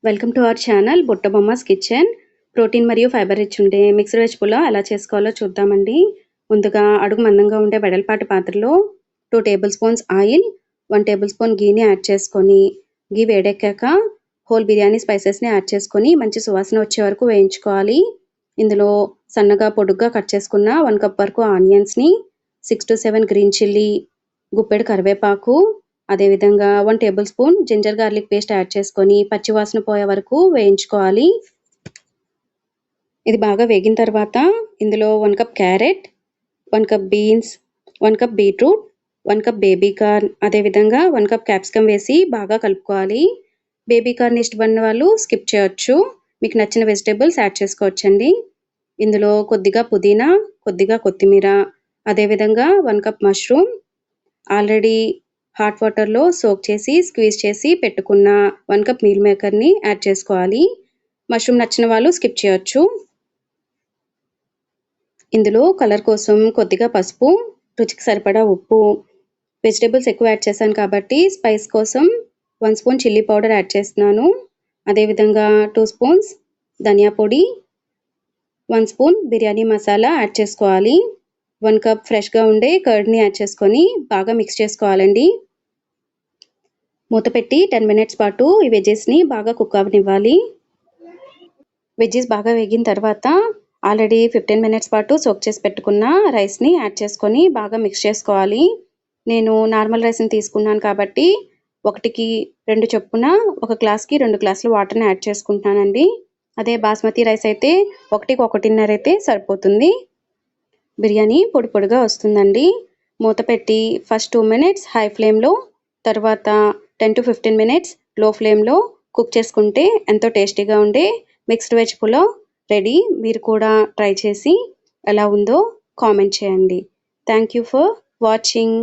Welcome to our channel బుట్ట బొమ్మస్ kitchen. Protein మరియు fibre rich ఉండే మిక్స్డ్ వెజ్ పులావ్ ఎలా చేసుకోవాలో చూద్దామండి. ముందుగా అడుగు మందంగా ఉండే వెడల్పాటి పాత్రలో 2 tablespoons oil, 1 tablespoon గీని యాడ్ చేసుకొని, గీ వేడెక్కాక హోల్ బిర్యానీ స్పైసెస్ని యాడ్ చేసుకొని మంచి సువాసన వచ్చే వరకు వేయించుకోవాలి. ఇందులో సన్నగా పొడుగ్గా కట్ చేసుకున్న 1 కప్ వరకు ఆనియన్స్ని, 6 to 7 గ్రీన్ చిల్లీ, గుప్పెడు కరివేపాకు, అదేవిధంగా 1 tablespoon ginger garlic paste add చేసుకొని పచ్చివాసన పోయే వరకు వేయించుకోవాలి. ఇది బాగా వేగిన తర్వాత ఇందులో 1 cup carrot, 1 cup beans, 1 cup beetroot, 1 cup baby corn, అదేవిధంగా 1 కప్ క్యాప్సికమ్ వేసి బాగా కలుపుకోవాలి. బేబీ కార్న్ ఇష్టపడిన వాళ్ళు స్కిప్ చేయొచ్చు, మీకు నచ్చిన వెజిటేబుల్స్ యాడ్ చేసుకోవచ్చండి. ఇందులో కొద్దిగా పుదీనా, కొద్దిగా కొత్తిమీర, అదేవిధంగా 1 కప్ మష్రూమ్, ఆల్రెడీ హాట్ వాటర్లో సోక్ చేసి స్క్వీజ్ చేసి పెట్టుకున్న 1 కప్ మీల్ మేకర్ని యాడ్ చేసుకోవాలి. మష్రూమ్ నచ్చిన వాళ్ళు స్కిప్ చేయొచ్చు. ఇందులో కలర్ కోసం కొద్దిగా పసుపు, రుచికి సరిపడా ఉప్పు, వెజిటేబుల్స్ ఎక్కువ యాడ్ చేశాను కాబట్టి స్పైస్ కోసం 1 స్పూన్ చిల్లీ పౌడర్ యాడ్ చేస్తున్నాను. అదేవిధంగా 2 స్పూన్స్ ధనియా పొడి, 1 స్పూన్ బిర్యానీ మసాలా యాడ్ చేసుకోవాలి. 1 కప్ ఫ్రెష్గా ఉండే కర్డ్ని యాడ్ చేసుకొని బాగా మిక్స్ చేసుకోవాలండి. మూత పెట్టి 10 మినిట్స్ పాటు ఈ వెజ్జెస్ని బాగా కుక్ అవ్వనివ్వాలి. వెజ్జెస్ బాగా వేగిన తర్వాత ఆల్రెడీ 15 మినిట్స్ పాటు సోక్ చేసి పెట్టుకున్న రైస్ని యాడ్ చేసుకొని బాగా మిక్స్ చేసుకోవాలి. నేను నార్మల్ రైస్ని తీసుకున్నాను కాబట్టి 1కి 2 చొప్పున 1 గ్లాస్కి 2 గ్లాసులు వాటర్ని యాడ్ చేసుకుంటున్నానండి. అదే బాస్మతి రైస్ అయితే 1కి 1.5 అయితే సరిపోతుంది. బిర్యానీ పొడి పొడిగా వస్తుందండి. మూత పెట్టి ఫస్ట్ 2 మినిట్స్ హై ఫ్లేమ్లో, తర్వాత 10 to 15 మినిట్స్ లో ఫ్లేమ్లో కుక్ చేసుకుంటే ఎంతో టేస్టీగా ఉండే మిక్స్డ్ వెజ్ పులావ్ రెడీ. మీరు కూడా ట్రై చేసి ఎలా ఉందో కామెంట్ చేయండి. Thank you for watching.